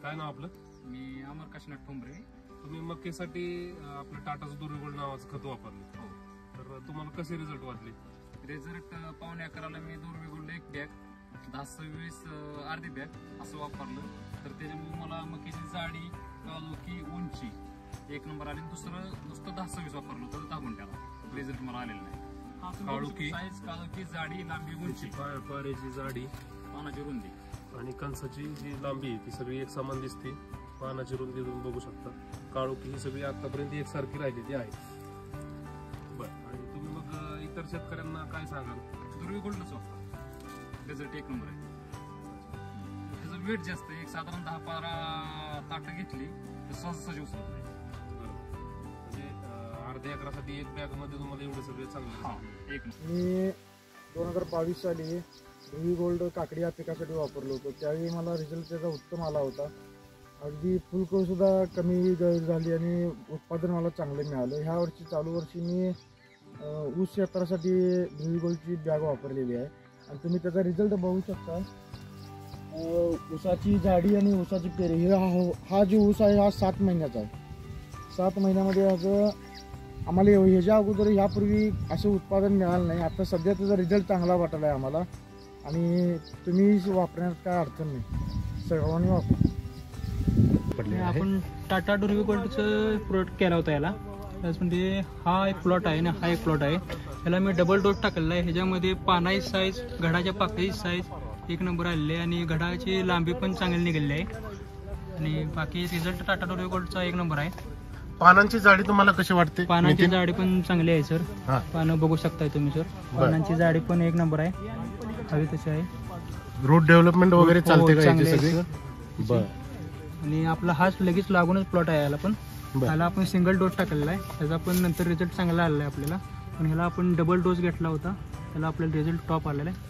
काय नाव आपलं? मी अमर काशीनाथ ठोंबरे. तुम्ही मक्केसाठी आपलं टाटाचं दुर्गोल्ड नावाचं खत वापरलं. हो. तर तुम्हाला कसे रिझल्ट वाटले? रिझल्ट पावणे 11ला मी दुर्गोल्ड 1 बॅग 10-26 अर्धी बॅग असं वापरलं. तर त्याच्यामुळे मला मक्याची जाडी, काळोखी, उंची एक नंबर आली. दुसरं नुसतं 10-26 वापरलं तर 10 गुंठ्याला रिझल्ट मला आलेला नाही. काळोखी साईज, काळोखी, जाडी, लांबी, उंची, पाऱ्याची जाडी, पानाची रुंदी आणि कणसाची जी लांबी आहे ती सगळी एक समान दिसते. पानाची रुंदी तुम्ही बघू शकता. काळोखी ही सगळी आतापर्यंत एकसारखी राहिलेली आहे. बरं, आणि तुम्ही मग इतर शेतकऱ्यांना काय सांगाल? दुर्गोल्डच वापरा, रिझल्ट एक नंबर आहे. त्याचं वेट जास्त आहे. एक साधारण 10-12 ताटं घेतली तर सहज उचलत नाही. म्हणजे अर्ध्या एकरासाठी एक बॅग मध्ये तुम्हाला एवढे सगळे चांगले एक नंबर. मी 2022 साली दुर्गोल्ड काकडी या पिकासाठी वापरलो होतो. त्यावेळी मला रिझल्ट त्याचा उत्तम आला होता. अगदी फुलकळ सुद्धा कमी झाली आणि उत्पादन मला चांगलं मिळालं. ह्या वर्षी चालू वर्षी मी ऊस क्षेत्रासाठी दुर्गोल्डची बॅग वापरलेली आहे आणि तुम्ही त्याचा रिझल्ट बघू शकता. ऊसाची जाडी आणि ऊसाची पेरी हा जो ऊस आहे हा 7 महिन्याचा आहे. 7 महिन्यामध्ये असं आम्हाला ह्याच्या अगोदर ह्यापूर्वी असं उत्पादन मिळालं नाही. आता सध्या त्याचा रिझल्ट चांगला वाटला आहे आम्हाला आणि तुम्ही वापरण्यात काय अडचण नाही, सर्वांनी वापर. आपण टाटा दुर्गोल्डचं प्रोडक्ट केला होता याला. म्हणजे हा एक प्लॉट आहे ना, हा एक प्लॉट आहे. याला मी डबल डोस टाकलेला आहे. ह्याच्यामध्ये पानाची साईज, घडाच्या पाकळीची साईज एक नंबर आलेली आहे आणि घडाची लांबी पण चांगली निघालेली आहे आणि बाकी रिझल्ट टाटा दुर्गोल्डचा एक नंबर आहे. पानांची जाडी तुम्हाला कशी वाटते? पानांची जाडी पण चांगली आहे सर. पानं बघू शकताय तुम्ही सर. पानांची जाडी पण एक नंबर आहे, हवी तशी आहे. रूट डेव्हलपमेंट वगैरे चालते का याची सगळी? बरं. आणि आपला हाच लगेच लागूनच प्लॉट आहे याला पण. त्याला आपण सिंगल डोस टाकलेला आहे. त्याचा पण नंतर रिझल्ट चांगला आलेला आहे आपल्याला. पण ह्याला आपण डबल डोस घेतला होता, त्याला आपल्याला रिझल्ट टॉप आलेला आहे.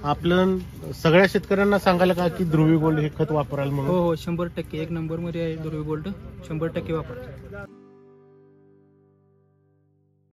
आपलं सगळ्या शेतकऱ्यांना सांगायला का की दुर्गोल्ड हे खत वापराल म्हणून? हो 100% एक नंबर मध्ये आहे दुर्गोल्ड. 100% वापरा.